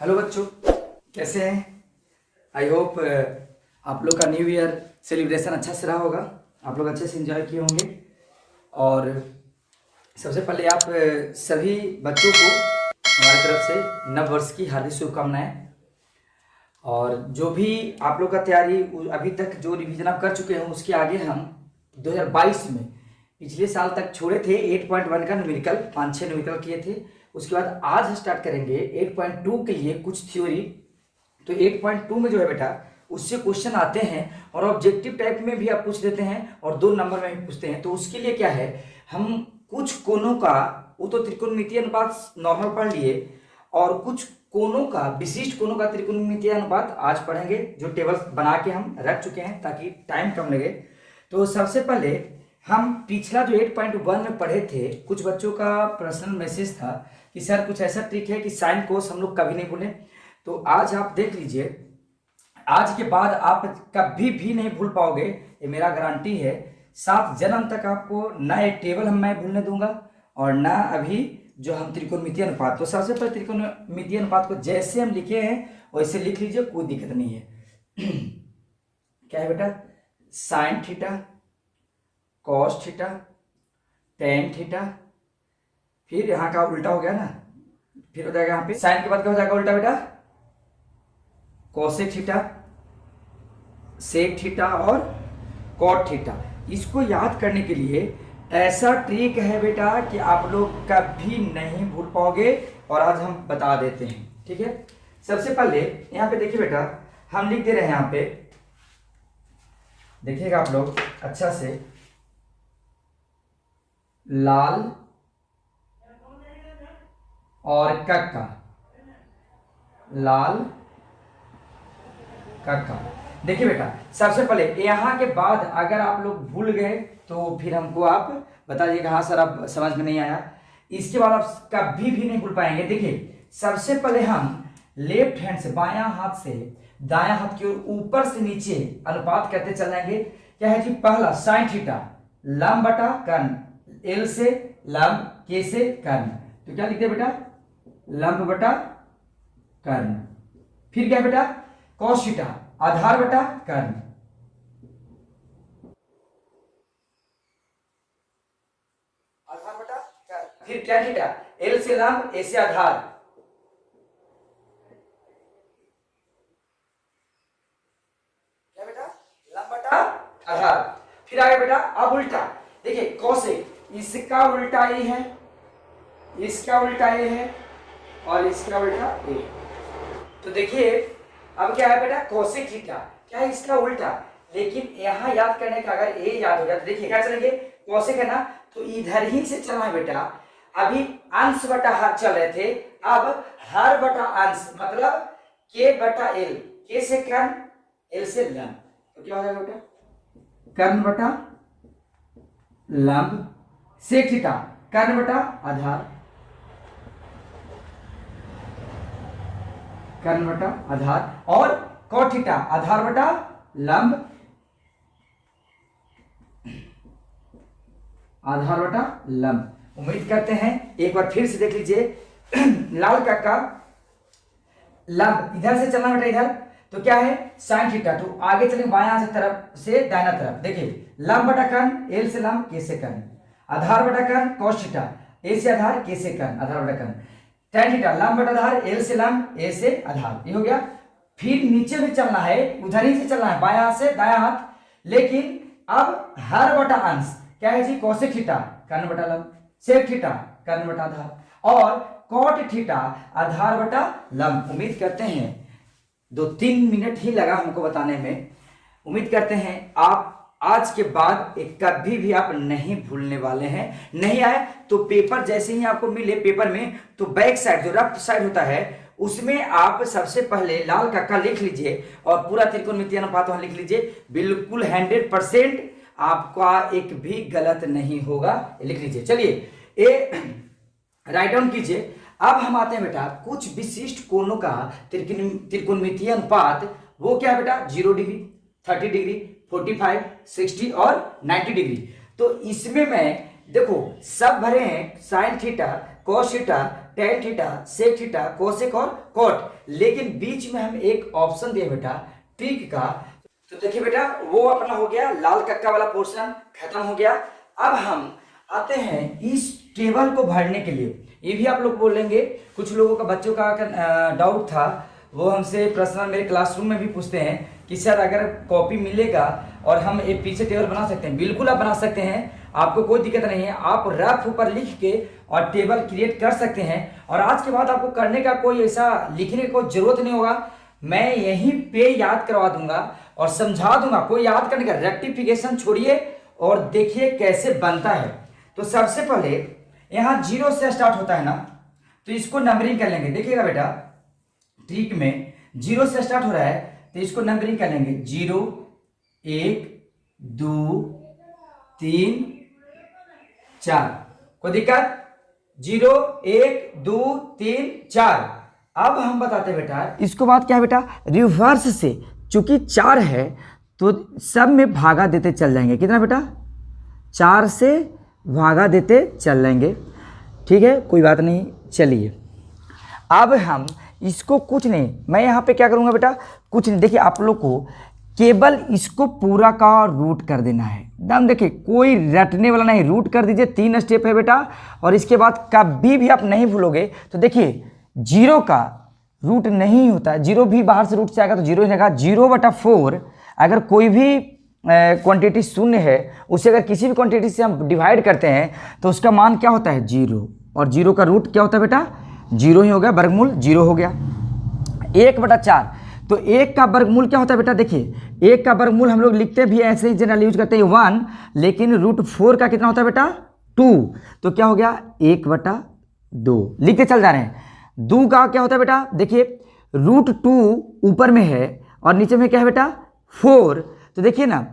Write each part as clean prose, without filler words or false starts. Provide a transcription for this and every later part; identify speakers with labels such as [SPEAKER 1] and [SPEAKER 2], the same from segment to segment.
[SPEAKER 1] Hello बच्चों, कैसे हैं? आई होप आप लोग का न्यू ईयर सेलिब्रेशन अच्छा से रहा होगा। आप लोग अच्छे से एंजॉय किए होंगे। और सबसे पहले आप सभी बच्चों को हमारी तरफ से नव वर्ष की हार्दिक शुभकामनाएं। और जो भी आप लोग का तैयारी अभी तक जो रिवीजन आप कर चुके हैं उसके आगे हम 2022 में पिछले साल तक छोड़े थे 8.1 का न्यूमेरिकल 5-6 न्यूमेरिकल किए थे। उसके बाद आज स्टार्ट करेंगे 8.2 के लिए कुछ थ्योरी। तो 8.2 में जो है बेटा उससे क्वेश्चन आते हैं और ऑब्जेक्टिव टाइप में भी आप पूछ देते हैं और 2 नंबर में भी पूछते हैं। तो उसके लिए क्या है, हम कुछ कोनों का, वो तो त्रिकोणमितीय अनुपात नॉर्मल पढ़ लिए, और कुछ कोनों का, विशिष्ट कोनों का त्रिकोणमितीय अनुपात आज पढ़ेंगे, जो टेबल बना के हम रख चुके हैं ताकि टाइम कम लगे। तो सबसे पहले हम पिछला जो 8.1 में पढ़े थे, कुछ बच्चों का पर्सनल मैसेज था कि सर कुछ ऐसा ट्रिक है कि साइन कोस हम लोग कभी नहीं भूलें। तो आज आप देख लीजिए, आज के बाद आप कभी भी नहीं भूल पाओगे, ये मेरा गारंटी है। 7 जन्म तक आपको ना एक टेबल मैं भूलने दूंगा और ना अभी जो हम त्रिकोणमितीय अनुपात। तो सबसे पहले त्रिकोणमितीय अनुपात को जैसे हम लिखे हैं वैसे लिख लीजिए, कोई दिक्कत नहीं है। क्या है बेटा, sign theta, cos theta, tan theta, फिर यहाँ का उल्टा हो गया ना, फिर हो जाएगा यहाँ पे साइन के बाद क्या हो जाएगा उल्टा बेटा, कोसेक थीटा, सेक थीटा और कॉट थीटा। इसको याद करने के लिए ऐसा ट्रिक है बेटा कि आप लोग कभी नहीं भूल पाओगे, और आज हम बता देते हैं। ठीक है, सबसे पहले यहाँ पे देखिए बेटा, हम लिख दे रहे हैं यहाँ पे, देखिएगा आप लोग अच्छा से, लाल और कक्का, लाल कक्का। देखिए बेटा, सबसे पहले यहाँ के बाद अगर आप लोग भूल गए तो फिर हमको आप बता दीजिएगा, हाँ सर अब समझ में नहीं आया। इसके बाद आप कभी भी नहीं भूल पाएंगे। देखिए सबसे पहले हम लेफ्ट हैंड से, बायां हाथ से दायां हाथ की ओर ऊपर से नीचे अनुपात करते चल जाएंगे। क्या है जी, पहला साइन थीटा लंब बटा कर्ण, एल से लंब, के से कर्ण। तो क्या लिखते हैं बेटा, लंब बटा कर्ण। फिर क्या बेटा, कॉस थीटा आधार बटा कर्ण, आधार बटा कर्ण। फिर क्या थीटा, एल से लंब, ए से आधार। क्या बेटा, लंब बटा आधार। फिर आगे बेटा अब उल्टा, देखिए कॉसेक, इसका उल्टा ए है, इसका उल्टा ए है और इसका उल्टा ए। तो देखिए अब क्या है बेटा, कोसेक थीटा, क्या है इसका उल्टा। लेकिन यहां याद करने का, अगर ए याद हो गया तो देखिए क्या चलेंगे, कोसेक है ना, तो इधर ही से चलना है बेटा। अभी अंश बटा हर चल रहे थे, अब हर बटा अंश, मतलब के बटा एल, के से कर्ण, एल से लंब। तो क्या हो जाएगा बेटा, कर्ण बटा लंब, सेक थीटा कर्ण बटा आधार, कर्ण बटा आधार, और कॉट थीटा आधार बटा लंब, आधार बटा लंब। उम्मीद करते हैं एक बार फिर से देख लीजिए। लाल कक्का, लंब इधर से चलना बेटा इधर, तो क्या है साइन थीटा, तो आगे चलेंगे बायां से तरफ से दाहिना तरफ। देखिए लंब बटा कर्ण, एल से लंब, के से कर्ण, आधार बटा कर्ण, कॉस थीटा, ए से आधार, के से कर्ण, आधार बटा कर्ण, tan थीटा लंब बटा आधार, एल से लंब, ए से आधार। ये हो गया। फिर नीचे भी चलना है, उधर ही से चलना है, बायां हाथ से दायां हाथ। लेकिन अब हर बटा अंश, क्या है जी, कोसेक थीटा कर्ण बटा लंब, सेक थीटा कर्ण बटा आधार, और कॉट थीटा आधार बटा लंब। उम्मीद करते हैं 2-3 मिनट ही लगा हमको बताने में। उम्मीद करते हैं आप आज के बाद एक कभी भी आप नहीं भूलने वाले हैं। नहीं आए तो पेपर जैसे ही आपको मिले, पेपर में तो बैक साइड जो रफ साइड होता है उसमें आप सबसे पहले लाल कक्का लिख लीजिए और पूरा त्रिकोणमितीय अनुपात वहां लिख लीजिए। बिल्कुल 100% आपका एक भी गलत नहीं होगा, लिख लीजिए। चलिए ए राइट डाउन कीजिए। अब हम आते हैं बेटा कुछ विशिष्ट कोणों का त्रिकोणमितीय अनुपात। वो क्या है बेटा, 0 डिग्री, 30 डिग्री, 45, 60 और 90 डिग्री। तो इसमें मैं देखो सब भरे हैं sine theta, cos theta, tan theta, sec theta, cosec और कॉट, लेकिन बीच में हम एक ऑप्शन दिए बेटा ट्रिक का। तो देखिए बेटा वो अपना हो गया, लाल कक्का वाला पोर्शन खत्म हो गया। अब हम आते हैं इस टेबल को भरने के लिए। ये भी आप लोग बोलेंगे, कुछ लोगों का बच्चों का डाउट था, वो हमसे पर्सनल मेरे क्लासरूम में भी पूछते हैं कि सर अगर कॉपी मिलेगा और हम एक पीछे टेबल बना सकते हैं। बिल्कुल आप बना सकते हैं, आपको कोई दिक्कत नहीं है। आप रफ ऊपर लिख के और टेबल क्रिएट कर सकते हैं। और आज के बाद आपको करने का कोई ऐसा लिखने की कोई जरूरत नहीं होगा, मैं यहीं पे याद करवा दूंगा और समझा दूंगा। कोई याद करने का रेक्टिफिकेशन छोड़िए और देखिए कैसे बनता है। तो सबसे पहले यहाँ 0 से स्टार्ट होता है ना, तो इसको नंबरिंग कर लेंगे। देखिएगा बेटा ट्रिक में 0 से स्टार्ट हो रहा है, तो इसको नंबरिंग कर लेंगे। 0 1 2 3 4, कोई दिक्कत? 0 1 2 3 4। अब हम बताते हैं बेटा इसको बात क्या है बेटा, रिवर्स से, चूंकि 4 है तो सब में भागा देते चल जाएंगे। कितना बेटा? 4 से भागा देते चल जाएंगे। ठीक है, कोई बात नहीं। चलिए अब हम इसको कुछ नहीं, मैं यहाँ पे क्या करूँगा बेटा, कुछ नहीं। देखिए आप लोग को केवल इसको पूरा का रूट कर देना है एकदम। देखिए कोई रटने वाला नहीं, रूट कर दीजिए। 3 स्टेप है बेटा, और इसके बाद कभी भी आप नहीं भूलोगे। तो देखिए 0 का रूट नहीं होता, 0 भी बाहर से रूट से आएगा तो 0 ही रहेगा। 0/4 अगर कोई भी क्वांटिटी शून्य है, उसे अगर किसी भी क्वांटिटी से हम डिवाइड करते हैं तो उसका मान क्या होता है? 0। और 0 का रूट क्या होता है बेटा? 0 ही हो गया, वर्गमूल 0 हो गया। 1/4, तो 1 का वर्गमूल क्या होता है बेटा? देखिए 1 का वर्गमूल हम लोग लिखते भी ऐसे ही, जनरल यूज करते हैं 1, लेकिन √4 का कितना होता है बेटा? 2। तो क्या हो गया? 1/2 लिखते चल जा रहे हैं। 2 का क्या होता है बेटा? देखिए √2 ऊपर में है और नीचे में क्या है बेटा? 4। तो देखिए ना,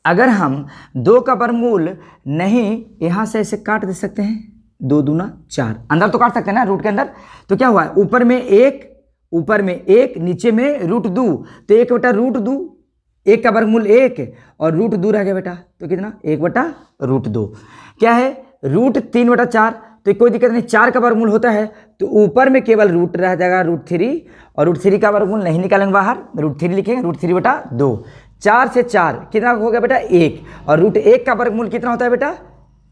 [SPEAKER 1] अगर हम 2 का वर्गमूल नहीं, यहां से ऐसे काट दे सकते हैं। 2 दूना 4, अंदर तो काट सकते हैं ना रूट के अंदर। तो क्या हुआ? ऊपर में 1, नीचे में √2, तो 1/√2, 1 का वर्गमूल 1 और √2 रह गया बेटा। तो कितना? 1/√2। क्या है? √3/4, तो कोई दिक्कत नहीं। 4 का वर्गमूल होता है तो ऊपर में केवल रूट रह जाएगा √3, और √3 का वर्गमूल नहीं निकालेंगे बाहर, √3 लिखेंगे, √3/2। 4 से 4 कितना हो गया बेटा? 1, और √1 का वर्गमूल कितना होता है बेटा?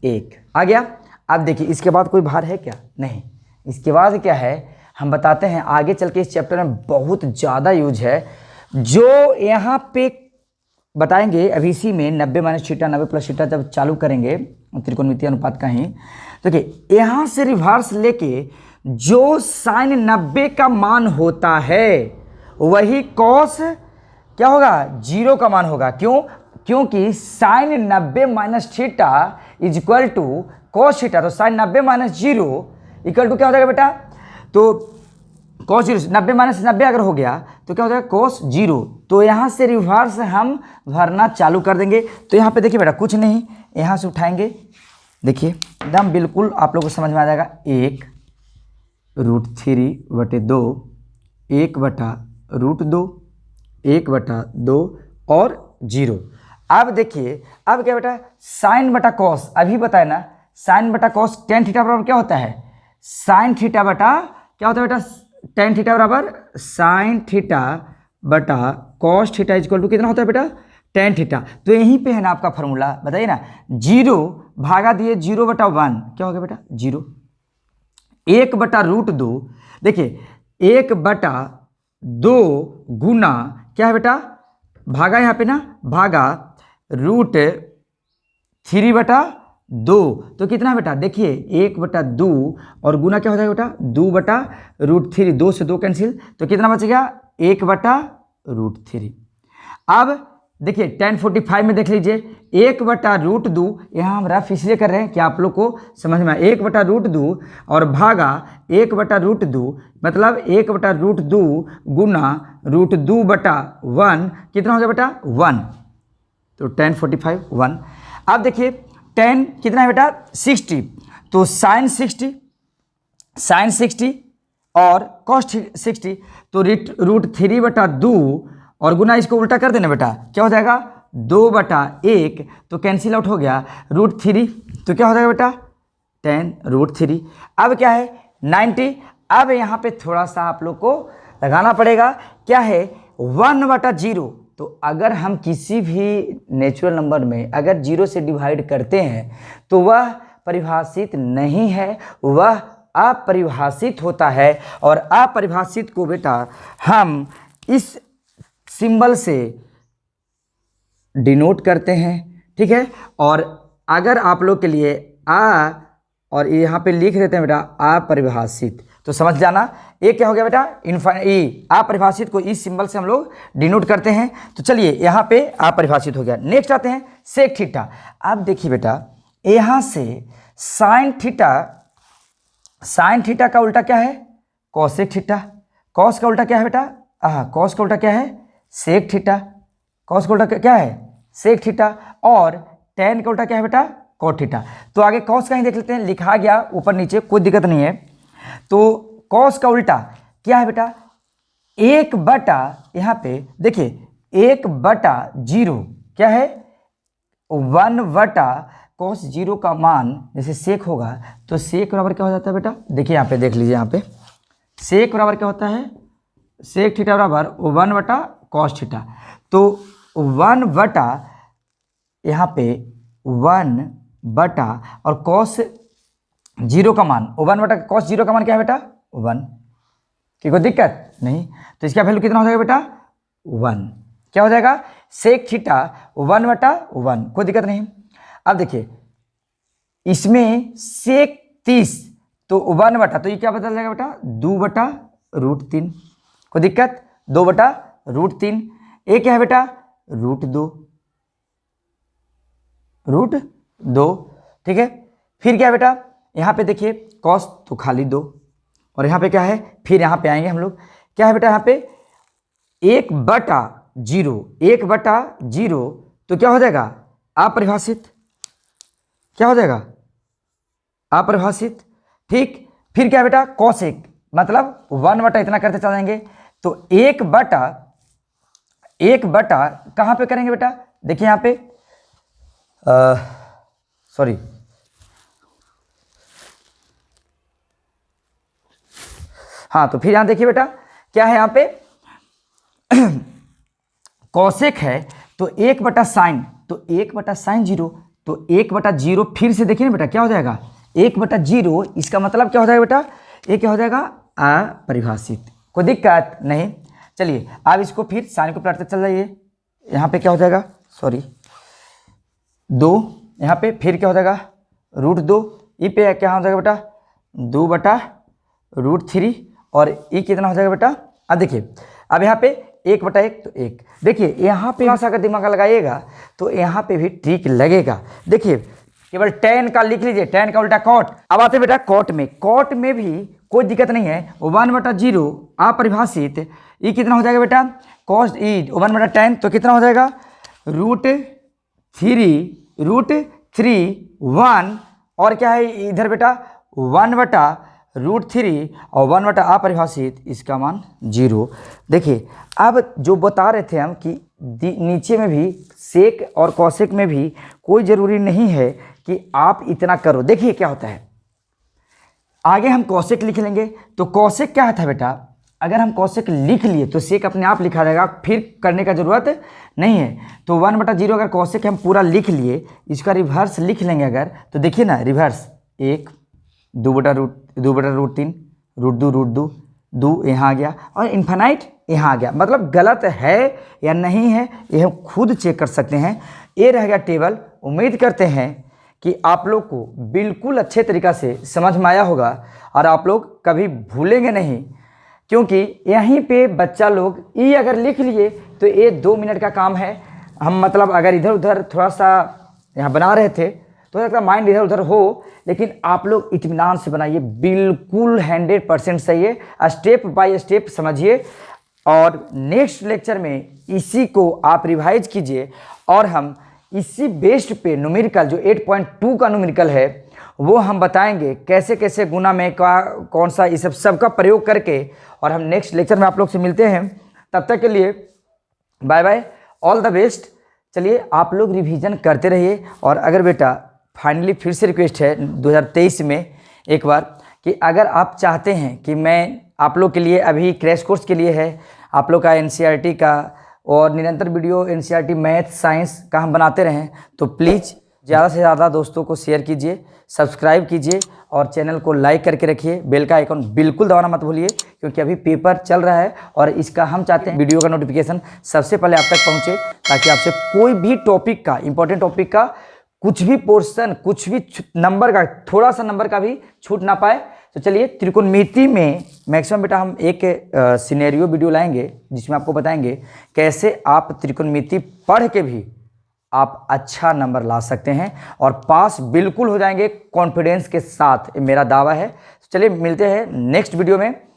[SPEAKER 1] 1 आ गया। अब देखिए इसके बाद कोई भार है क्या? नहीं। इसके बाद क्या है हम बताते हैं, आगे चल के इस चैप्टर में बहुत ज़्यादा यूज है, जो यहाँ पे बताएंगे। अभी इसी में 90-θ 90+θ जब चालू करेंगे त्रिकोणमितीय अनुपात का ही, तो देखिए यहाँ से रिवर्स लेके जो साइन 90 का मान होता है वही कॉस क्या होगा? 0 का मान होगा। क्यों? क्योंकि sine 90 - θ is equal to cos θ। तो साइन 90 - 0 इक्वल टू क्या हो जाएगा बेटा? तो कॉस 0, 90 - 90 अगर हो गया तो क्या हो जाएगा? कॉस 0। तो यहाँ से रिवर्स हम भरना चालू कर देंगे। तो यहाँ पे देखिए बेटा कुछ नहीं, यहाँ से उठाएंगे। देखिए एकदम बिल्कुल आप लोगों को समझ में आ जाएगा। 1 √3/2, 1/√2, 1/2 और 0। अब देखिए अब क्या बेटा? साइन बटा कॉस, अभी बताए ना, साइन बटा कॉस tan θ बराबर क्या होता है? साइन थीटा बटा क्या होता है बेटा? tan θ बराबर साइन थीटा बटा कॉस θ इक्वल टू कितना होता है बेटा? tan θ। तो यहीं पे है ना आपका फॉर्मूला, बताइए ना। 0 भागा दिए 0/1, क्या हो गया बेटा? 0। 1/√2, देखिए 1/2 गुना क्या है बेटा? भागा यहाँ पे ना, भागा √3/2, तो कितना है बेटा? देखिए 1/2 और गुना क्या हो जाएगा बेटा? 2/√3, 2 से 2 कैंसिल, तो कितना बच गया? 1/√3। अब देखिए tan 45 में देख लीजिए 1/√2, यहाँ हम रफ इसलिए कर रहे हैं कि आप लोग को समझ में आए। 1/√2 और भागा 1/√2, मतलब 1/√2 गुना √2/1, कितना हो गया बेटा? 1। तो tan 45 1। अब देखिए tan कितना है बेटा? 60, तो साइन 60 और कॉस 60, तो √3/2 और गुना इसको उल्टा कर देना बेटा, क्या हो जाएगा? 2/1 तो कैंसिल आउट हो गया, √3 तो क्या हो जाएगा बेटा 10√3। अब क्या है 90। अब यहाँ पे थोड़ा सा आप लोग को लगाना पड़ेगा, क्या है 1/0। तो अगर हम किसी भी नेचुरल नंबर में अगर 0 से डिवाइड करते हैं तो वह परिभाषित नहीं है, वह अपरिभाषित होता है। और अपरिभाषित को बेटा हम इस सिंबल से डिनोट करते हैं, ठीक है। और अगर आप लोग के लिए और यहाँ पे लिख देते हैं बेटा अपरिभाषित, तो समझ जाना ये क्या हो गया बेटा अपरिभाषित को इस सिंबल से हम लोग डिनोट करते हैं। तो चलिए यहाँ पे अपरिभाषित हो गया। नेक्स्ट आते हैं सेक थीटा। अब देखिए बेटा यहाँ से साइन थीटा का उल्टा क्या है कॉसेक थीटा, कॉस का उल्टा क्या है बेटा कॉस का उल्टा क्या है सेक थीटा, कॉस का उल्टा क्या है सेक थीटा, और टेन का उल्टा क्या है बेटा कॉट थीटा। तो आगे कॉस का ही देख लेते हैं, लिखा गया ऊपर नीचे कोई दिक्कत नहीं है। तो कॉस का उल्टा क्या है बेटा 1/, यहाँ पे देखिए 1/0 क्या है 1/, कॉस 0 का मान जैसे सेक होगा तो सेक बराबर क्या हो जाता है बेटा, देखिए यहाँ पे देख लीजिए, यहाँ पे सेक बराबर क्या होता है सेक थीटा बराबर 1/cos थीटा। तो 1/, यहाँ पे 1/, और कॉस 0 का मान 1/cos 0 का मान क्या है बेटा 1, कि कोई दिक्कत नहीं। तो इसका वैल्यू कितना हो जाएगा बेटा 1, क्या हो जाएगा सेक थीटा 1/1, कोई दिक्कत नहीं। अब देखिए इसमें सेक 30 तो 1/, तो ये क्या बदल जाएगा बेटा 2/√3, कोई दिक्कत 2/√3। ये क्या है बेटा √2, ठीक है। फिर क्या है बेटा यहाँ पे देखिए कॉस तो खाली 2, और यहाँ पे क्या है फिर यहाँ पे आएंगे हम लोग, क्या है बेटा यहाँ पे 1/0 तो क्या हो जाएगा अपरिभाषित, क्या हो जाएगा अपरिभाषित, ठीक। फिर क्या है बेटा कॉसेक मतलब 1/, इतना करते चल जाएंगे। तो 1/, कहाँ पे करेंगे बेटा, देखिए यहाँ पे सॉरी हाँ, तो फिर यहाँ देखिए बेटा क्या है यहाँ पे कॉसेक है तो 1/sin, तो 1/sin 0, तो 1/0 फिर से देखिए ना बेटा क्या हो जाएगा 1/0, इसका मतलब क्या हो जाएगा बेटा ये क्या हो जाएगा अपरिभाषित, कोई दिक्कत नहीं। चलिए अब इसको फिर साइन को पलटते चल जाइए, यहाँ पे क्या हो जाएगा 2, यहाँ पे फिर क्या हो जाएगा √2, ये पे क्या हो जाएगा बेटा 2/√3, और ये कितना हो जाएगा बेटा। अब देखिए अब यहाँ पे 1/1 तो 1, देखिए यहाँ पे अगर दिमाग लगाइएगा तो यहाँ पे भी ट्रिक लगेगा। देखिए केवल tan का लिख लीजिए, tan का उल्टा कॉट। अब आते बेटा कॉट में भी कोई दिक्कत नहीं है 1/0 अपरिभाषित, ये कितना हो जाएगा बेटा cos 1/tan, तो कितना हो जाएगा √3 और क्या है इधर बेटा 1/√3 और 1/ अपरिभाषित, इसका मान 0। देखिए अब जो बता रहे थे हम कि नीचे में भी सेक और कॉसेक में भी कोई ज़रूरी नहीं है कि आप इतना करो। देखिए क्या होता है, आगे हम कॉसेक लिख लेंगे। तो कॉसेक क्या था बेटा, अगर हम कॉसेक लिख लिए तो सेक अपने आप लिखा जाएगा, फिर करने का ज़रूरत नहीं है। तो 1/0 अगर कॉसेक हम पूरा लिख लिए, इसका रिवर्स लिख लेंगे अगर, तो देखिए ना रिवर्स 1 2/√3 √2 यहाँ आ गया, और इन्फिनाइट यहाँ आ गया। मतलब गलत है या नहीं है ये हम खुद चेक कर सकते हैं। ये रह गया टेबल। उम्मीद करते हैं कि आप लोग को बिल्कुल अच्छे तरीक़ा से समझ में आया होगा और आप लोग कभी भूलेंगे नहीं, क्योंकि यहीं पे बच्चा लोग ये अगर लिख लिए तो ये 2 मिनट का काम है। हम मतलब अगर इधर उधर थोड़ा सा यहाँ बना रहे थे तो हो सकता है माइंड इधर उधर हो, लेकिन आप लोग इत्मीनान से बनाइए, बिल्कुल 100% सही है। स्टेप बाय स्टेप समझिए, और नेक्स्ट लेक्चर में इसी को आप रिवाइज कीजिए, और हम इसी बेस्ड पे न्यूमेरिकल जो 8.2 का न्यूमेरिकल है वो हम बताएंगे कैसे कैसे गुना में का कौन सा, इस सब का प्रयोग करके। और हम नेक्स्ट लेक्चर में आप लोग से मिलते हैं। तब तक के लिए bye bye, all the best. चलिए आप लोग रिवीजन करते रहिए। और अगर बेटा फाइनली फिर से रिक्वेस्ट है 2023 में एक बार कि अगर आप चाहते हैं कि मैं आप लोग के लिए अभी क्रैश कोर्स के लिए है आप लोग का एनसीईआरटी का और निरंतर वीडियो एनसीईआरटी मैथ साइंस का हम बनाते रहें, तो प्लीज़ ज़्यादा से ज़्यादा दोस्तों को शेयर कीजिए, सब्सक्राइब कीजिए और चैनल को लाइक करके रखिए। बेल का आइकॉन बिल्कुल दबाना मत भूलिए, क्योंकि अभी पेपर चल रहा है और इसका हम चाहते हैं वीडियो का नोटिफिकेशन सबसे पहले आप तक पहुंचे, ताकि आपसे कोई भी टॉपिक का इंपॉर्टेंट टॉपिक का कुछ भी पोर्शन, कुछ भी नंबर का, थोड़ा सा नंबर का भी छूट ना पाए। तो चलिए त्रिकोणमिति में मैक्सिमम बेटा हम एक सिनेरियो वीडियो लाएंगे जिसमें आपको बताएंगे कैसे आप त्रिकोणमिति पढ़ के भी आप अच्छा नंबर ला सकते हैं और पास बिल्कुल हो जाएंगे कॉन्फिडेंस के साथ, मेरा दावा है। चलिए मिलते हैं नेक्स्ट वीडियो में।